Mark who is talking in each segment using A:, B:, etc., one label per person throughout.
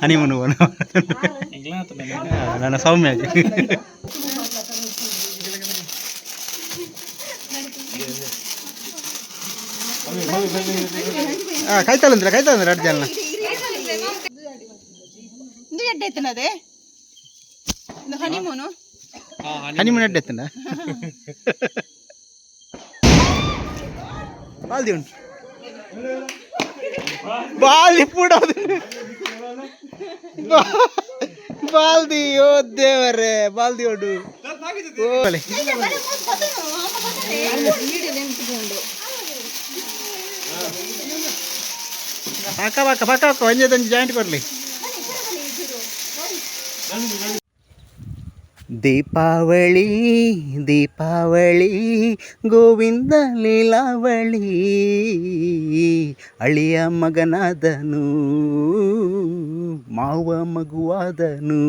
A: Honeymoon ನನ್ನ ಸೌಮ್ಯ ಕಾಯ್ತಲ್ಲ ಅಡ್ಡ ಜನ ಹನಿಮೂನ್ ಅಡ್ಡ ಎತ್ತನ ಬಾಲ್ದಿ ಉಂಟು ಬಾಲ್ದಿ ಪೂಡೋದು ಬಾಲ್ದಿ ಓ ದೇವರೇ ಬಾಲ್ದಿ ಒಡು ಪಕ್ಕ ಪಕ್ಕ ಪಕ್ಕ ಪಕ್ಕ ಒಂದೇದೊಂದು ಜಾಯಿಂಟ್ ಕೊಡ್ಲಿ ದೀಪಾವಳಿ ದೀಪಾವಳಿ ಗೋವಿಂದ ಲೀಲಾವಳಿ ಅಳಿಯ ಮಗನಾದನು ಮಾವ ಮಗುವಾದನು.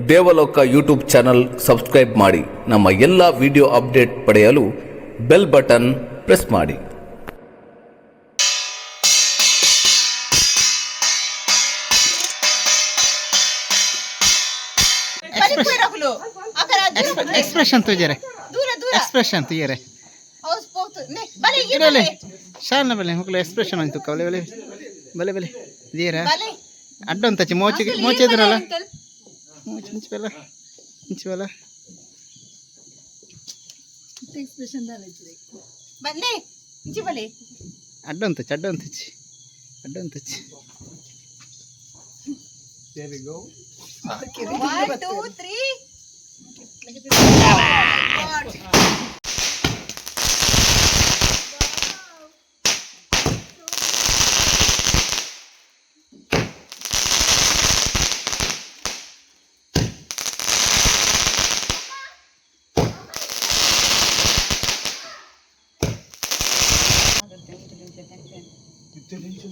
B: ದೇವಲೋಕ ಯೂಟ್ಯೂಬ್ ಚಾನಲ್ ಸಬ್ಸ್ಕ್ರೈಬ್ ಮಾಡಿ. ನಮ್ಮ ಎಲ್ಲ ವಿಡಿಯೋ ಅಪ್ಡೇಟ್ ಪಡೆಯಲು ಬೆಲ್ ಬಟನ್ ಪ್ರೆಸ್ ಮಾಡಿ.
A: एक्सप्रेशन तुझे रे एक्सप्रेशन तुझे रे इडले शाल ना बले हुकले एक्सप्रेशन ಅಂತ ಕವಲೆ ಬಲೆ ಬಲೆ ಬಲೆ ಜೀರಾ ಅಡ್ಡ ಅಂತ ಚಿ ಮೋಚಿ ಮೋಚಿ ಇದ್ರಲ್ಲ ಮೋಚಿ ಇಂಚ್ ಬೆಲ್ಲ ಎಕ್ಸ್ಪ್ರೆಷನ್ ದಾಲ ಇದ್ರಿ ಬನ್ನಿ ಇಂಚಿ ಬಲೆ ಅಡ್ಡ ಅಂತ ಚಿ There we go. 1 2 3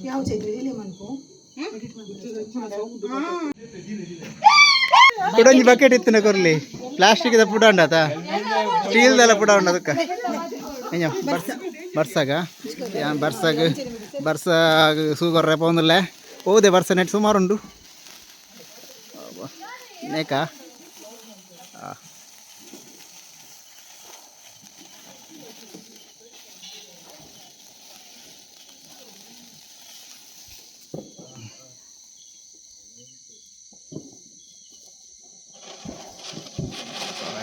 A: ಯಾವ ಚೈತ್ರಿ ಇಲ್ಲಿ ಮನ್ಕೋ ಪುಡಂಜಿ ಬಕೆಟ್ ಇತ್ತು ಕೊರ್ಲಿ ಪ್ಲಾಸ್ಟಿಕ್ ದ ಪುಡ ಉಂಡತ ಸ್ಟೀಲ್ ದಲ್ಲ ಪುಡ ಉಂಡ ಅದಕ್ಕೆ ಬರ್ಸಾಗ ಸೂಗರ್ರೆ ಪೋಂದಿಲ್ಲ ಹೋದೆ ಬರ್ಸ ನೆಟ್ ಸುಮಾರು ಉಂಡು ನೇಕಾ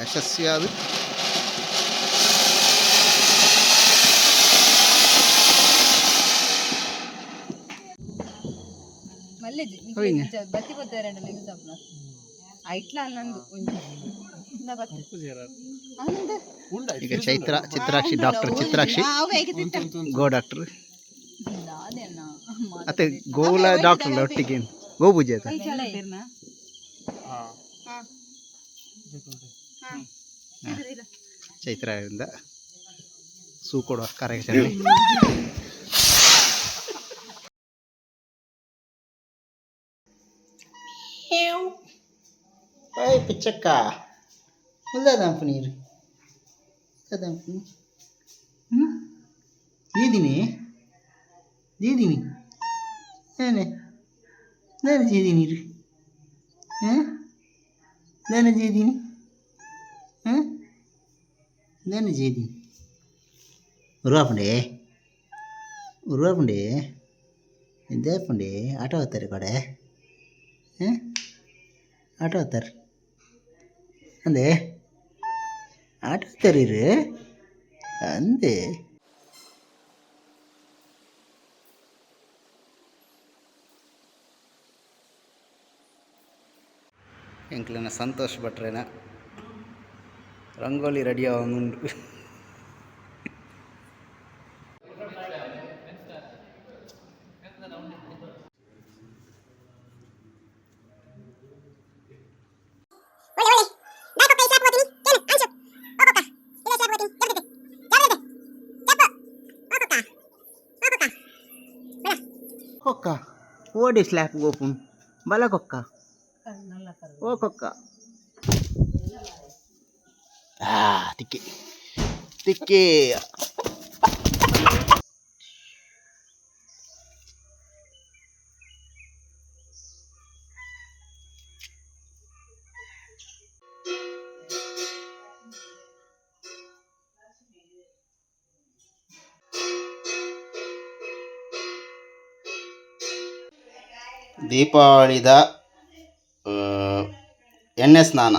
A: ಯಶಸ್ವಿಯಾದ ಈಗ ಚಿತ್ರಾಕ್ಷಿ ಡಾಕ್ಟರ್ ಚಿತ್ರಾಕ್ಷಿ ಗೋ ಡಾಕ್ಟರ್ ಮತ್ತೆ ಗೋಲ ಡಾಕ್ಟರ್ ಒಟ್ಟಿಗೆ ಗೋಪೂಜೆ ಆಯ್ತಾ ಚೈತ್ರದಿಂದ ಸೂ ಕೊಡುವ ಕಾರ್ಯಾಚರಣೆ పిచ్చక్క ఉందాం పనీరు కదాం దీదిని నేనే చేది నీరు నేనే చేదిని నేను చేది ఉరువాపండి ఎంతేపండి ఆటో అవుతారు ఇక్కడ ಆಟೋ ಹತ್ತಾರೆ ಅಂದೆ ಆಟೋ ಹತ್ತಾರೀರಿ ಅಂದೆ ಎಂಕ್ಲನ ಸಂತೋಷ್ ಭಟ್ರೇನ ರಂಗೋಲಿ ರೆಡಿ ಆಗುಂಡು కుక్క ఓడి స్లాప్ గోపం బల కుక్క ఓ కుక్క తిక్కి ತಿಕ್ಕಿ ದೀಪಾವಳಿದ ಎಣ್ಣೆ ಸ್ನಾನ.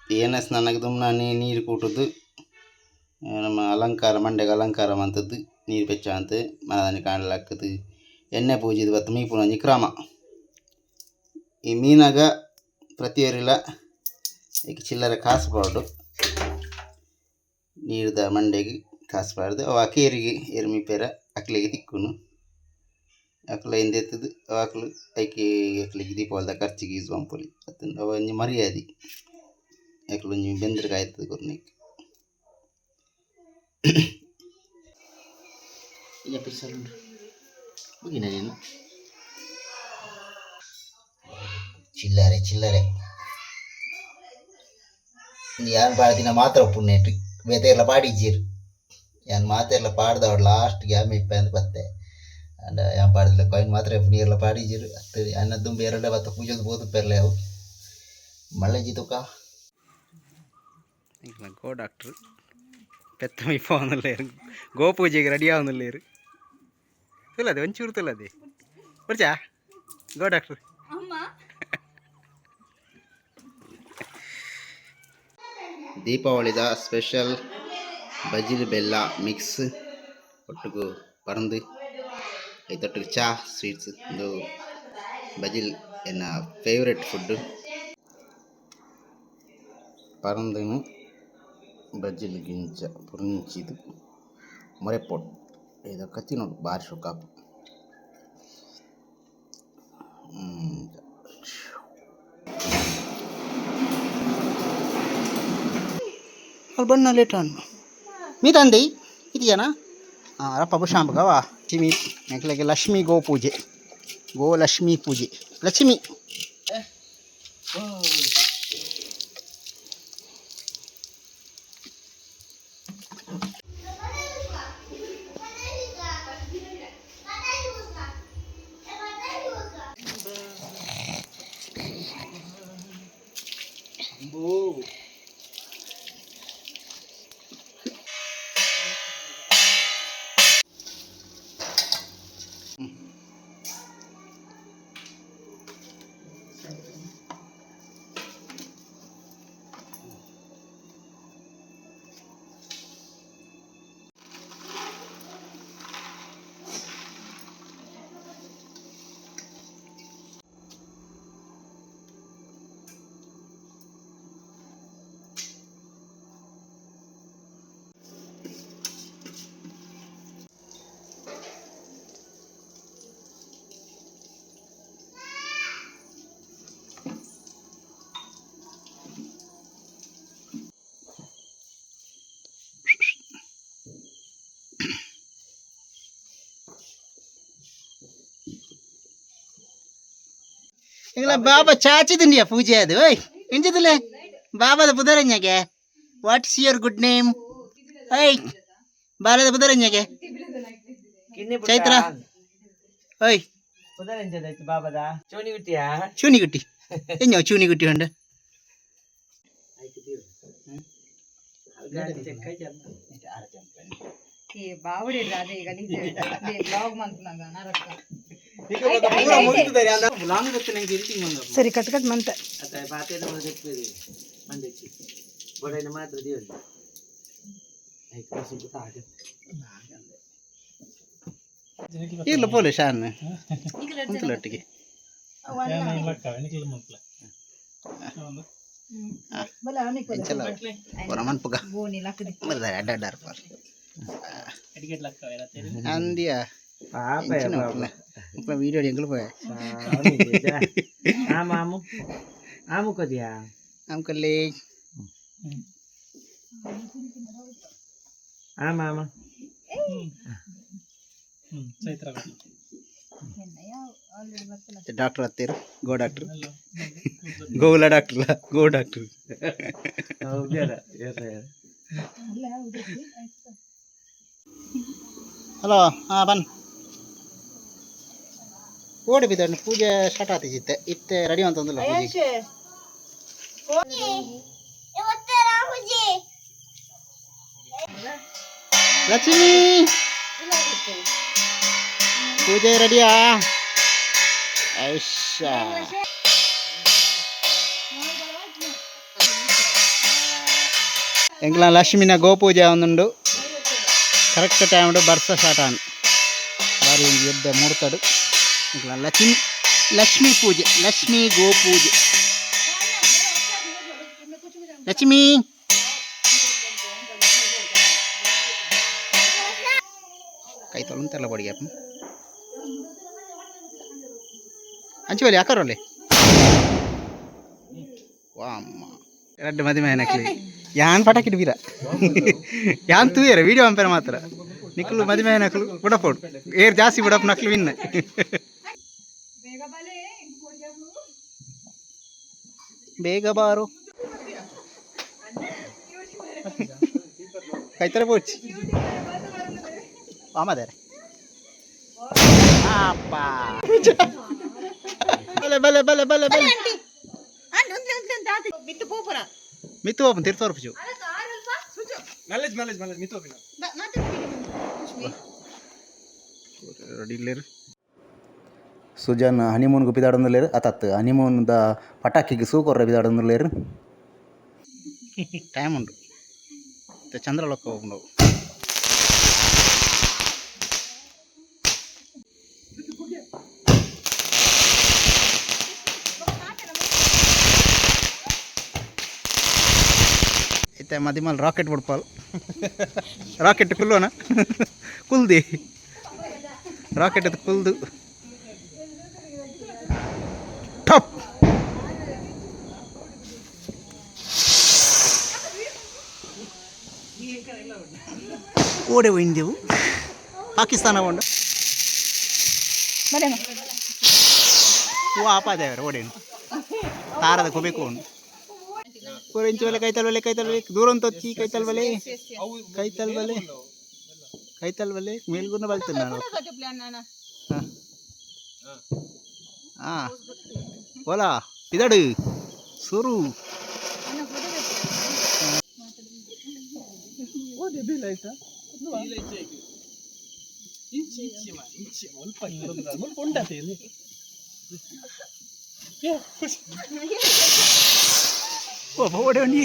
A: ಈ ಎಣ್ಣೆ ಸ್ನಾನಕ್ಕೆ ದುಮ್ನಾನಿ ನೀರು ಕೂಟುದು ನಮ್ಮ ಅಲಂಕಾರ ಮಂಡೆಗೆ ಅಲಂಕಾರ ಮಂತದ್ದು ನೀರು ಬೆಚ್ಚ ಅಂತ ಮನದಾನಿ ಕಾಣಲಾಗ್ತದೆ. ಎಣ್ಣೆ ಪೂಜೆದು ಬತ್ತು ಮೀಪುನಂಜಿ ಕ್ರಮ. ಈ ಮೀನಾಗ ಪ್ರತಿಯೊರಿಲ್ಲ ಈಗ ಚಿಲ್ಲರೆ ಕಾಸು ಬಾರ್ದು ನೀರ್ದ ಮಂಡೆಗೆ ಕಾಸು ಬಾರ್ದು ಅವು ಅಕೇರಿಗೆ ಎರ್ಮಿಪೇರ ಅಕ್ಲಿಗೆ ತಿಕ್ಕುನು ಅಕ್ಲ ಹಿಂದೆ ಎತ್ತದು ಅಕ್ಲು ಐಕಿ ಅಕ್ಲಿಗೆ ದೀಪಾವಳಿದ ಖರ್ಚಿಗೆ ಯೂಸ್ ಪಂಪುಲಿ ಅತ್ತಂದು ಅವ ಒಂಜಿ ಮರ್ಯಾದೆ ಅಕ್ಲು ಒಂಜಿ ಬೆಂದ್ರಿಗೆ ಆಯ್ತದೆ ಕೊರ್ನಿಕ್ಕೆ ನೀನು ಚಿಲ್ಲರೆ ಚಿಲ್ಲರೆ ಯಾನ್ ಪಾಡ್ದಿನ ಮಾತ್ರ ಪುಣ್ಯಟ್ಟು ಬೇತೆಲ್ಲ ಪಾಡಿಜ್ಜೀರು ಯಾನ್ ಮಾತೆಲ್ಲ ಪಾಡ್ದವಳು ಲಾಸ್ಟ್ಗೆ ಆಮೆ ಇಪ್ಪ ಅಂತ ಬತ್ತೆ ಅಂಡ ಯಾನ್ ಪಾಡ್ದಿಲ್ಲ ಕಾಯಿನ್ ಮಾತ್ರ ನೀರೆಲ್ಲ ಪಾಡಿಜ್ಜೀರು ಅತ್ತ ಅನ್ನದ್ದು ಬೇರೆಲ್ಲ ಬತ್ತ ಪೂಜೆದು ಬೋದು ಪೆರ್ಲೆ ಅವು ಮಳ್ಳೆಜಿ ತುಕ ಗೋ ಡಾಕ್ಟ್ರು പെത്ത ഇപ്പോൾ ഗോ പൂജയ്ക്ക് റെഡി ആവുന്നില്ലേര് തുള്ളതെ ഒഞ്ചൂർ തുള്ളതെ കുറിച്ചാ ഗോ ഡാക്ടർ ದೀಪಾವಳಿದ ಸ್ಪೆಷಲ್ ಬಜಿಲ್ ಬೆಲ್ಲ ಮಿಕ್ಸ್ ಒಟ್ಟಿಗೂ ಪರಂದು ಐತೊಟ್ಟಿಗೆ ಚಾ ಸ್ವೀಟ್ಸ್ ಇದು ಬಜಿಲ್ ಎನ್ನ ಫೇವ್ರೆಟ್ ಫುಡ್ಡು ಪರಂದನು ಬಜ್ಜಿಲ್ ಗಿಂಚ ಪುರಿಂಚಿದು ಮೊರೆಪೊಟ್ಟು ಇದು ಕತ್ತಿ ನೋಡು ಬಾರಿ ಶುಕಾಪು ಅಲ್ಲಿ ಬಣ್ಣ ಲೇಟ್ ಅನ್ನು ಮೀ ತಂದೆ ಇದೆಯಾನ ರಪ್ಪ ಬುಷಾಂಬಗವಾ ಚಿಮಿ ನೆಕ್ಲೆಗೆ ಲಕ್ಷ್ಮೀ ಗೋ ಪೂಜೆ ಗೋ ಲಕ್ಷ್ಮೀ ಪೂಜೆ ಲಕ್ಷ್ಮಿ ಎಂಗ್ಲ ಬಾಬಾ ಚಾಚಿದಿಂಡಿಯ ಪೂಜೆ ಅದು ಓಯ್ ಎಂಜದಿಲ್ಲ ಬಾಬಾದ ಪುದರಂಜಗೆ ವಾಟ್ಸ್ ಯುವರ್ ಗುಡ್ ನೇಮ್ ಓಯ್ ಬಾಲದ ಪುದರಂಜಗೆ ಚೈತ್ರ ಓಯ್
C: ಪುದರಂಜದಾಯ್ತು ಬಾಬಾದ ಚೂನಿಗುಟ್ಟಿಯಾ
A: ಚೂನಿಗುಟ್ಟಿ ಎಂಜ ಚೂನಿಗುಟ್ಟಿ ಹೊಂಡ
D: ಬಾವಡಿ ಅದೇ ಈಗ ಬ್ಲಾಗ್ ಸರಿ ಕಟ್ ಕಟ್ ಮಂತ
C: ಮಾತ್ರ
A: ಇಲ್ಲ ಪೋಲೆ ಶಾನ್ ಒಟ್ಟಿಗೆ ಮನ್ಪುಗ ಅಡ್ಡಾಡ್ಡಾರ ಅಂದಿಯಾ வீடியோ எங்களுக்கு போய்
C: ஆமா ஆமு ஆமு கதியா
A: ஆம் கல்லே
C: ஆமா ஆமா
A: ಡಾಕ್ಟರ್ ಹತ್ತಿರ ಗೋ ಡಾಕ್ಟರ್ ಗೋಲ ಡಾಕ್ಟರ್ ಗೋ ಡಾಕ್ಟರ್ ಹಲೋ ಹಾಂ ಬನ್ನಿ ಓಡಿ ಬಿದ್ದ ಪೂಜೆ ಸ್ಟಾರ್ಟ್ ಆತಿತ್ತೆ ಇತ್ತೆ ರೆಡಿ ಅಂತಂದಿಲ್ಲ ಪೂಜೆ ಲಕ್ಷ್ಮಿ ಪೂಜೆ ರೆಡಿಯಾ ಐಶಾ ಎಂಕ್ಲ ಲಕ್ಷ್ಮಿನ ಗೋಪೂಜೆ ಒಂದುಂಡು ಕರೆಕ್ಟ್ ಟೈಮ್ ಬರ್ಸ ಸ್ಟಾರ್ಟ್ ಆನ್ ಬಾರಿ ಎದ್ದ ಮೂಡ್ತಾಡು ಎಂಕ್ಲ ಲಕ್ಷ್ಮಿ ಪೂಜೆ ಲಕ್ಷ್ಮಿ ಗೋಪೂಜೆ ಲಕ್ಷ್ಮಿ ಕೈ ತೊಗೊಂತೆಲ್ಲ ಬಡಿಗೆ ಹಂಚಿವಲ್ಲಿ ಯಾಕರಲ್ಲಿ ವಾಮ್ಮ ಎರಡು ಮದುವೆ ನಕ್ಲಿ ಯಾನ್ ಪಟಾಕಿಟ್ಟು ಬೀರ ಯಾನ್ ತೂಯರ ವಿಡಿಯೋ ಅಂಪೇರ ಮಾತ್ರ ನಿಕ್ಲು ಮದುವೆ ನಕ್ಲು ಬುಡಪೋಡು ಏರ್ ಜಾಸ್ತಿ ಬುಡಪ್ ನಕ್ಲು ವಿನ್ನ ಬೇಗ ಬಾರು ಕೈತರ ಪೋಚಿ ಆಮದಾರೆ ಅಪ್ಪ ಬಲೆ ಬಲೆ ಬಲೆ ಬಲೆ ಬಲೆ ಮಿತ್ತು ಓಪನ್ ತಿರ್ತು ಪುಜು
B: ಸುಜನ್ ಹನಿಮೂನ್ಗೆ ಬಿದಾಡಂದಿಲ್ಲೇರು ಅತತ್ ಹನಿಮೂನ್ದ ಪಟಾಕಿಗೆ ಸೂಕೊರ್ರೆ ಬಿದಾಡಂದಿಲ್ಲೇರು
A: ಟೈಮ್ ಉಂಟು ಚಂದ್ರಲೋಕ ಹೋಗ್ಕೊಂಡು అయితే మధ్యమల్ రాకెట్ పడిపోవాలి రాకెట్ కుల్లోనా కుల్ది రాకెట్ అది కుల్దు ಠಪ್ ಓಡೆ ಹೋಯಿಂದೆವು ಪಾಕಿಸ್ತಾನ ಬಂಡ ಓ ಆಪಾದೇವ್ರ ಓಡೇನು ತಾರದ ಕೊಬೇಕು ಉಂಡು ಇಂಚು ಕೈತಲ್ವಲೆ ದೂರ ಅಂತ వచ్చి ಕೈತಲ್ವಲೆ ಮೇಲ್ಗುನ್ನ ಬಲ್ತೀನಿ ನಾನು ಹಾಂ ಓಲಾ ಇದಾಡು ಸುರು ಓಡೆ ಉಂಡಿ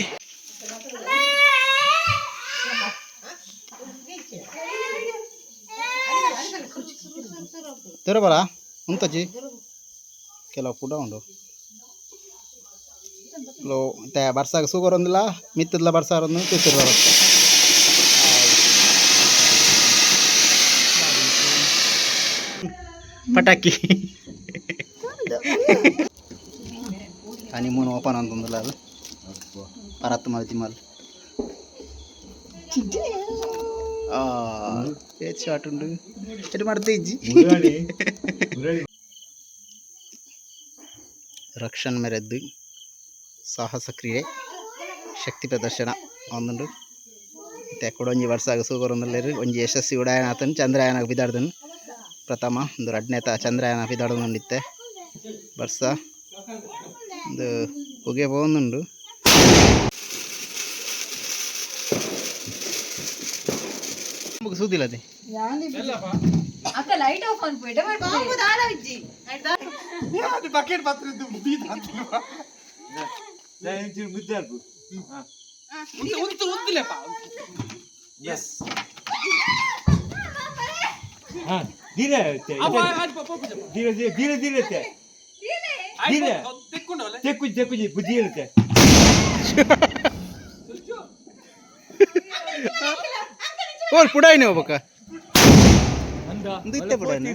A: ತೆರಬರ ಉಂತಜ್ಜಿ ಕೆಲವು ಪುಡ ಉಂಡು ಲೋ ಮತ್ತೆ ಬರ್ಸಾಗ ಸುಗರ್ ಒಂದಿಲ್ಲ ಮಿತ್ತದ್ಲ ಬರ್ಸಾರೊಂದು ತಿರ್ತಿರ್ವ ಪಟಾಕಿ ಹನಿಮೂನ್ ಓಪನ್ ಅಂತಂದಿಲ್ಲ ಅದು ಪರತ್ ಮಲ್ತಿ ಮಲ್ ಏತ್ ಶಾಟ್ ಉಂಡು ಎಟ್ಟು ಮಾಡ್ತಾ ಇಜ್ಜಿ ರಕ್ಷಣ್ ಮೆರೆದ್ದು ಸಾಹಸ ಕ್ರಿಯೆ ಶಕ್ತಿ ಪ್ರದರ್ಶನ ಒಂದುಂಡು ಮತ್ತೆ ಕೂಡ ಒಂಜಿ ವರ್ಷಾಗ ಸೂಗರ್ ಒಂದಲ್ಲೇರು ಒಂಜಿ ಯಶಸ್ವಿ ಉಡಾಯನ ಆತನು ಚಂದ್ರಯಾನ ಬಿದಾಡ್ದನು ಪ್ರಥಮ ಒಂದು ಎರಡನೇತ ಚಂದ್ರಯಾನ ಬಿದಾಡೋದುಂಡಿತ್ತೆ ವರ್ಷ ಒಂದು ಹೊಗೆ പോകുന്നുണ്ട് നമുക്ക് സുതിലതെ
D: ಅಕ್ಕ ಲೈಟ್ ಆಫ್ ಅನ್ಬಿಟ್ಟೆ ಬಾಂಬು ದಾಲ ಇಜ್ಜಿ ಆಯ್ತಾ
A: ಅದು ಬಕೆಟ್ ಪಾತ್ರ ಇದ್ದು ಮುದಿ ತಾಂತಿಲ್ವಾ
C: ದಯವಿಟ್ಟು ಮುದ್ದೆ ಹಾಕು ಉಂತಿಲೆಪ್ಪ ಎಸ್ ಹಾ ಧೀರೆ ಧೀರೆ ಧೀರೆ ಧೀರೆ ಧೀರೆ ತೆಕ್ಕುಜಿ ಬುದ್ಧಿ ಇರುತ್ತೆ
A: ಓಲ್ ಪುಡಾಯಿನಿ ಹೋಗ್ಬೇಕ ಇತ್ತೆ ಪುಡಾಯಿನಿ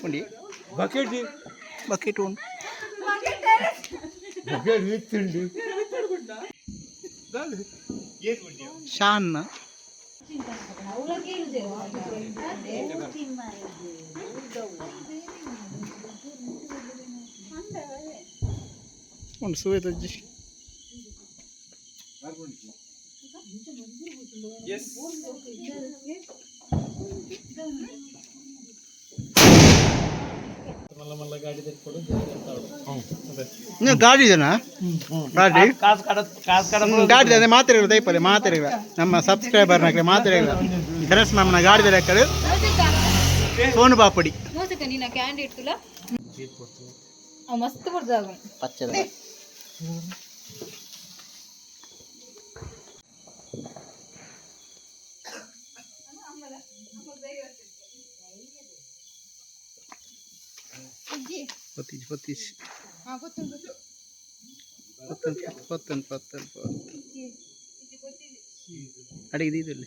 A: ಉಂಡಿ ಬಕೆಟ್ ಉಂಡು ಶಾನ್ನ ಒಂದು ಸುವೇತಜ್ಜಿ Yes.
E: ಗಾಡಿ ಇದೆನಾ ಗಾಡಿ ಗಾಡಿ ಅದೇ ಮಾತಾಡಿಲ್ಲ ದಯಪಲ್ಲಿ ಮಾತಾಡಿಲ್ಲ ನಮ್ಮ ಸಬ್ಸ್ಕ್ರೈಬರ್ನಾಗಲಿ ಮಾತಾಡಿಲ್ಲ ಡ್ರೆಸ್ ನಮ್ಮನ್ನ ಗಾಡಿ ಲೆಕ್ಕಡು ಸೋನು ಪಾಪಡಿ
D: ಮೋಸಕ ನೀನ ಕ್ಯಾಂಡಿಡೇಟ್ ತುಲ ಮಸ್ತ್ ಬರ್ದಾಗ
E: ಪಚ್ಚದ ಪತ್ತೀಸ್ ಅಡಿಗೆ ಇದಿಲ್ಲ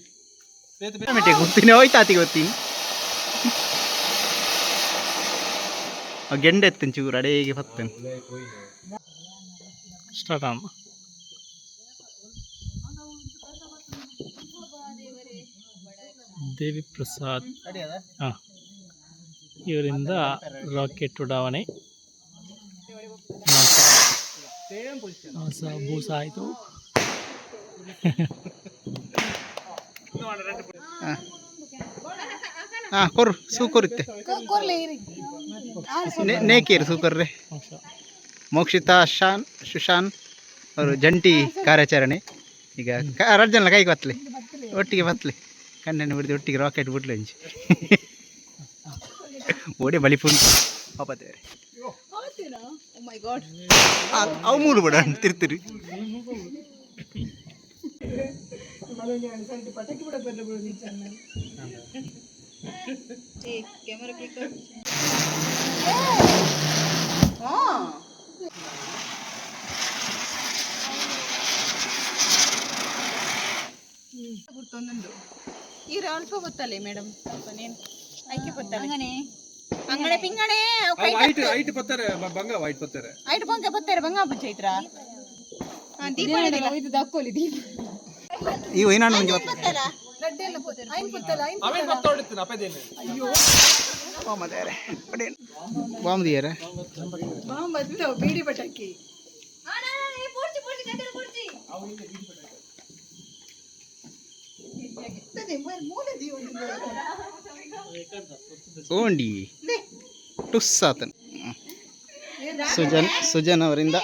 E: ಗೊತ್ತೀನಿ ಹೋಯ್ತಾತಿ ಗೊತ್ತೀನಿ ಗೆಂಡೆ ಎತ್ತನ್ ಚೂರು ಅಡೇಗೆ ಪತ್ತನ್ ಸ್ಟಾರ್ಟ್ ಆಮ
F: ದೇವಿ ಪ್ರಸಾದ್ ಇವರಿಂದ ರಾಕೆಟ್ ಉಡಾವಣೆ ಬೂಸ ಆಯಿತು.
E: ಕೊರು ಸೂಕರುತ್ತೆ ನೇಕೇರು ಸೂಕರ್ರೆ ಮೋಕ್ಷಿತಾ ಸುಶಾನ್ ಅವರು ಜಂಟಿ ಕಾರ್ಯಾಚರಣೆ ಈಗ ರಜ್ಜನ ಕೈಗೆ ಬತ್ತಲೆ ಒಟ್ಟಿಗೆ ಬತ್ತಲೆ ಕಣ್ಣನ್ನು ಬಿಡಿದು ಒಟ್ಟಿಗೆ ರಾಕೆಟ್ ಬಿಡ್ಲೆ ಅಂಚಿ ಓಡಿ ಬಲಿಪುಂಟು ಪಾಪತ್ತೇವೆ ಅವು ಮೂರು ಬಿಡ ತಿರ್ತಿರಿ
D: कैमरा क्लिक कर
G: ಗುರ್ತೊಂದು ಈಗ ಅಲ್ಪ ಗೊತ್ತಲ್ಲ ಮೇಡಮ್ ಸ್ವಲ್ಪ ನೇನು ಐಕೆ ಗೊತ್ತಲ್ಲ
D: അങ്ങനെ
G: ಅಂಗಡೆ ಪಿಂಗಡೆ
C: ಐಟ್ ಪತ್ತಾರೆ ಬಂಗ ವೈಟ್ ಪತ್ತಾರೆ
G: ಐಟ್ ಬಂಗ ಬತ್ತಾರೆ ಬಂಗ ಬುಜ್ಜ ಐತ್ರ ದೀಪಾವಳಿ
D: ಇದು ದಕ್ಕೋಲಿ ದೀಪ
E: ಈ ವೈನಾಡು ಮುಂಜೆ
G: ಗೊತ್ತಲ್ಲ ರೆಡ್ ಎಲ್ಲ ಪೋತಾರೆ ಐನ್ ಗೊತ್ತಲ್ಲ ಐನ್
C: ಅವೇ ಪತ್ತೋಡಿತ್ತು ಅಪೇದೇನೆ
G: ಅಯ್ಯೋ
E: ಬಾಮದಾರೆ ಬಾಮದಿಯಾರ
G: ಬಾಂಬ್ ಬತ್ತು ಬೀಡಿ ಪಟಾಕಿ
D: ಈ ಪೂರ್ತಿ ಪೂರ್ತಿ ಗದ್ದಲ ಪೂರ್ತಿ
E: ಓಂಡಿ ಟುಸ್ ಆತನ್ ಸುಜನ್ ಅವರಿಂದ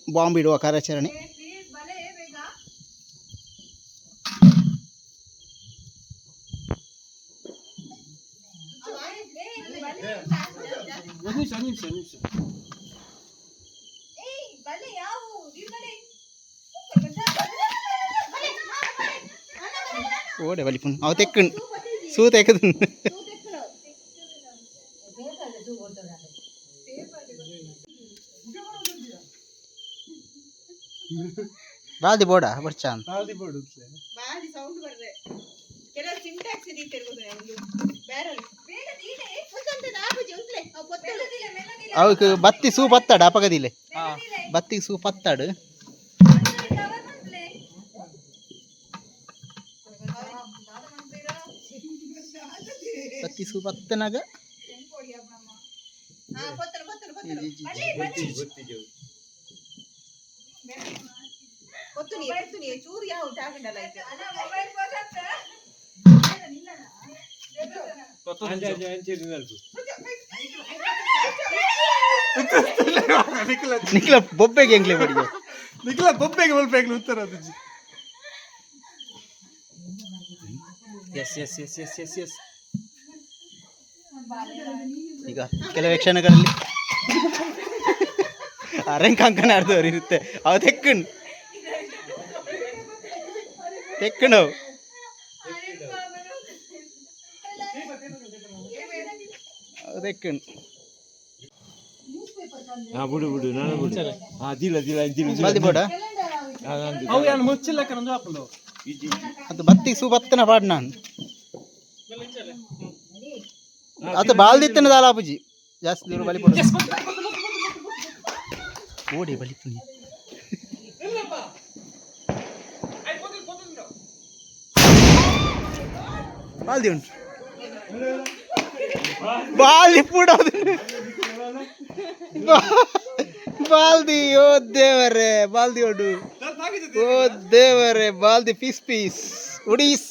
E: ಬಾಂಬ್ ಇಡುವ ಕಾರ್ಯಾಚರಣೆ ಓಡೆ ಬಲಿಪುನ್ ಅವ ತೆಕ್ಕನ್ ಸೂ ತೆಕ್ಕದನ್ ಬಾಲ್ದಿ ಬೋಡ ಬರ್ಚಾನ್
C: ಬಾಲ್ದಿ ಬೋರ್ಡ್
G: ಬಾಡಿ ಸೌಂಡ್ ಬರ್ರೆ ಕೆಲವು ಸಿಂಟ್ಯಾಕ್ಸ್ ಇದೀತೆ ಗೊತ್ತೇ ಒಂದು ಬ್ಯಾರಲ್ ಬೇಗ ದೀನೆ ಫುಲ್ಲಂತ ನಾಬುಜಿ ಉಂಟ್ಲೆ ಅವು ಪತ್ತಲ್ಲ
E: ಅವಕ್ಕೆ ಬತ್ತಿ ಸೂ ಪತ್ತಾಡ ಅಪಗದಿಲೆ ಬತ್ತಿಗೆ ಸೂ ಪತ್ತಾಡು ಬತ್ತಿ ಸೂ ಪತ್ತನಾಗ
G: పొత్తుని చూరు యా ఉంటాగండ లైక్
E: ನಿಖಿಲ ಬೊಬ್ಬೆಗೆ ಹೆಂಗ್ಲೆ ಬಡಿಯೋ
C: ನಿಖಿಲ ಬೊಬ್ಬೆಗೆ ಬಲ್ಬೇಗ್ಲು ಉತ್ತರ ಅದು ಎಸ್
E: ಈಗ ಕೆಲವು ಕ್ಷಣಗಳಲ್ಲಿ ಅರೆಂಕಾಂಕನ ಆಡ್ದವ್ರು ಇರುತ್ತೆ ಅವ ತೆಕ್ಕಣ್ ತೆಕ್ಕಣವು ತೆಕ್ಕಣ್
C: ಬಿಡು ಬಿಡು ನಾನು ಬಿಡು ದಿಲ್ಲ
E: ಬಾಲ್ದಿ ಬೋಡ
C: ಅವು ಏನು ಮುಚ್ಚಿಲ್ಲ ಕಣಂದು ಹಾಕೊಂಡು
E: ಅದು ಬತ್ತಿಗೆ ಸೂ ಬತ್ತನ ಪಾಡ್ ನಾನು ಅದು ಬಾಲ್ದಿತ್ತನ ದಾಲಾಪುಜಿ ಜಾಸ್ತಿ ದೂರ ಬಲಿ ಕೊಡು ಓಡಿ ಬಲಿ ಪುನಿ ಬಾಲ್ದಿ ಉಂಟು ಬಾಲ್ದಿ ಪುಡೋದು ಬಾಲ್ದಿ ಓ ದೇವರೇ ಬಾಲ್ದಿ ಒಡು ಓ ದೇವರೇ ಬಾಲ್ದಿ ಪೀಸ್ ಉಡೀಸ್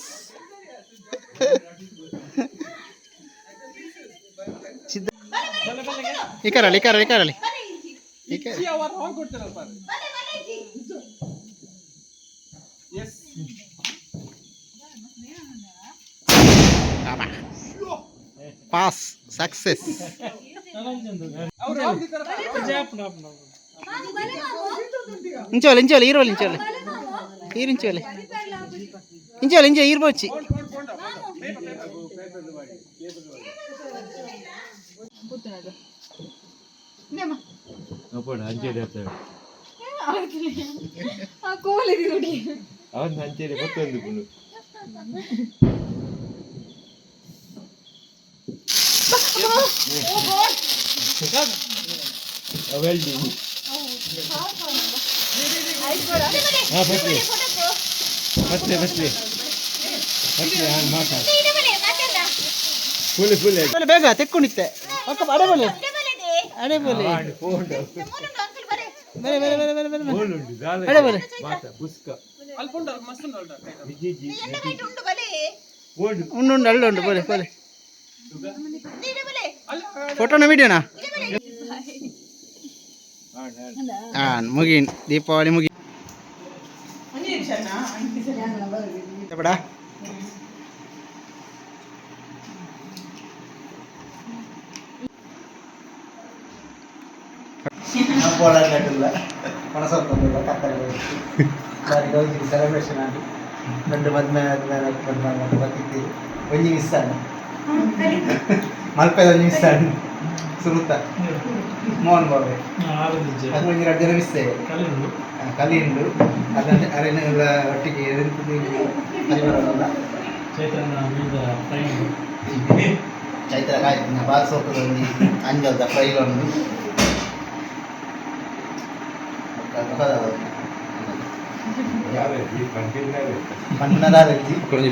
E: ಇಕರಲ್ಲಿ ಇಕರಲ್ಲಿ ಇಕರಲ್ಲಿ ಪಾಸ್ ಸಕ್ಸೆಸ್ ఇంచోలే ఇంచోలే ఈరోలు ఇంచోలే ఈరించోలే ఇంచోలే ఇంచో ఈరిపోచ్చి
C: ಅವನ್ ಹಂಚೇರಿ ಗೊತ್ತೊಂದು
E: ಬೇಗ ತೆಕ್ಕೊಂಡಿತ್ತೆ ಅಕ್ಕ ಅಡೆಬಲೆ ಅಡೆಬಲೆ ಬೇರೆ ಬೇರೆ ಬೇರೆ ಬೇರೆ ಬೇರೆ ಅಡೆಬಲೆ ಉಂಡು ಅಲ್ಲ ಉಂಟು ಬೋಲೆ ಬೋಲೆ ಫೋಟೋನ ವಿಡಿಯೋನಾ ಮುಗೀನ್ ದೀಪಾವಳಿ ಮುಗಿ ಬೇಡ ಸೆಲೆಬ್ರೇಷನ್ ಆಗಿ ದೊಡ್ಡ ಮದ್ಮೆ ಬರ್ತಿದ್ದೀವಿ ಒಂಜಿ ಮಿಸ್ ಆಗಿ ಮಲ್ಪೆದ ಒಂಜಿ ಮಿಸ್ ಆಗಿ ಸುರುತ್ತ ಮೋಹನ್ ಬಾಬೆ ಅದು ಒಂಜಿ 2 ಜನ ಮಿಸ್ ಕಲಿ ಉಂಡು ಅದನ್ನು ಅರೆನ ಒಟ್ಟಿಗೆ ಚೈತ್ರ ಕಾಯ್ತು ಬಾಕ್ಸ್ ಹೋಗ್ತದೆ ಒಂದು ಅಂಜಲ್ದ ಫ್ರೈಲ್ ಉಂಡು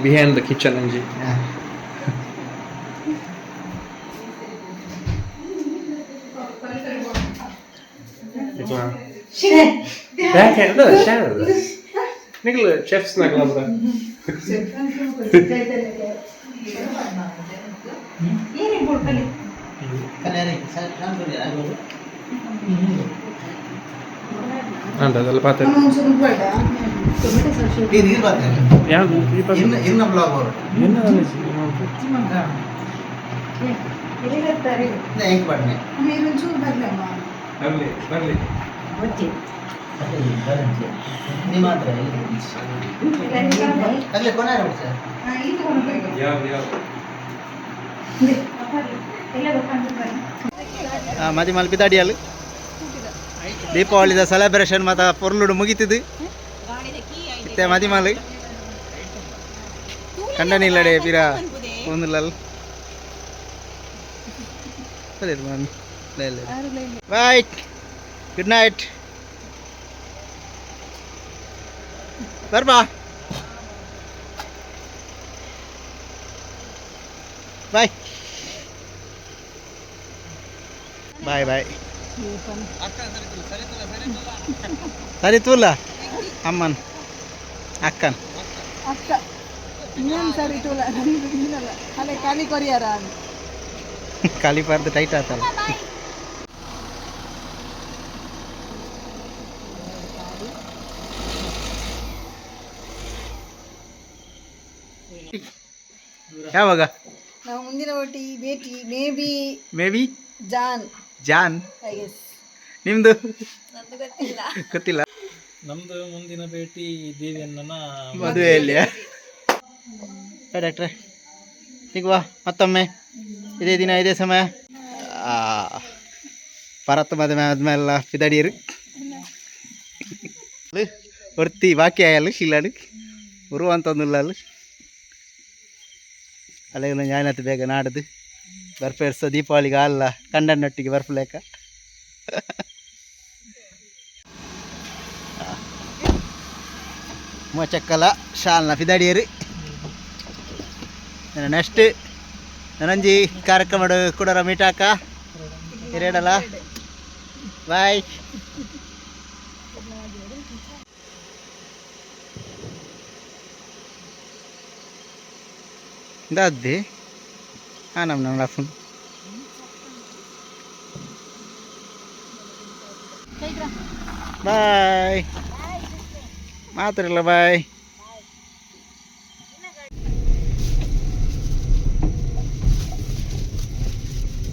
F: behind the kitchen and chef's na glabra anda dalla parte ಯಾವುದು ಈ ಪಾಸ್
E: ಇನ್ನ ಬ್ಲಾಗ್ ಅವರು
F: ಏನು
E: ಹೆಂಗ್ ಬನ್ನಿ
C: ಬರ್ಲಿ
E: ನಿಮ್ಮ ಹತ್ರ ಅಲ್ಲೇ ಕೊನೆ ಸರ್ ಮದಿ ಮಲ್ಪಿದಾಡಿಯಲ್ಲಿ ದೀಪಾವಳಿದ ಸೆಲೆಬ್ರೇಷನ್ ಮತ್ತು ಪೊರ್ಲುಡು ಮುಗಿತಿದ್ದು ಮತ್ತೆ ಮದಿಮಾಲು ಕಂಡನಿಲ್ಲಡೆ ಪಿರ ಒಂದುಲಲ್ ಬಾಯ್ ಗುಡ್ ನೈಟ್ ಬರ್ಬಾ ಬಾಯ್ ಬಾಯ್ ಬಾಯ್ ಸರಿ ತೂಲ ಅಮ್ಮನ್ ಅಕ್ಕನ್
G: ಅಕ್ಕ ಇನ್ನೇನು ಸರಿ ತೋಲ ಅಲ್ಲೇ ಖಾಲಿ ಕೊರಿಯಾರ
E: ಖಾಲಿ ಪಾರ್ದು ಟೈಟ್ ಆತಲ್ಲ ಯಾವಾಗ
G: ನಾವು ಮುಂದಿನ ಭೇಟಿ ಮೇ ಬಿ
E: ಜಾನ್ ನಿಮ್ದು ಗೊತ್ತಿಲ್ಲ
F: ನಮ್ದು ಮುಂದಿನ ಭೇಟಿ ದೇವಿಯಣ್ಣನ
E: ಮದುವೆಯಲ್ಲಿ ಡಾಕ್ಟ್ರೆ ಸಿಗುವ ಮತ್ತೊಮ್ಮೆ ಇದೇ ದಿನ ಇದೇ ಸಮಯ ಪರತ್ತು ಮದುವೆ ಆದ್ಮೇಲೆ ಪಿದಡಿಯರು ಒರ್ತಿ ಬಾಕಿ ಆಯಲ್ಲ ಶಿಲ್ಲಾಡು ಉರುವಂತಂದುಲ್ಲ ಅಲ್ಲಿಗೆಲ್ಲ ಜಾಯ್ನತ್ತು ಬೇಗ ನಾಡ್ದು ಬರ್ಪೇರ್ಸ ದೀಪಾವಳಿಗೆ ಅಲ್ಲ ಕಂಡನ್ನೊಟ್ಟಿಗೆ ಬರ್ಪಲೇಕ ಮೊಚಕ್ಕಲ ಶಾಲ್ನ ಪಿದಡಿಯರು ನೆಕ್ಸ್ಟ್ ನನಂಜಿ ಕಾರ್ಯಕ್ರಮ ಕೂಡ ಮೀಟಾಕ ಹಿರೇಡಲ್ಲ ಬಾಯ್ ದಾದ್ದೆ ನಮ್ಮ ಫೋನ್ ಬಾಯ್ ಮಾತಾಡಿಲ್ಲ ಬಾಯ್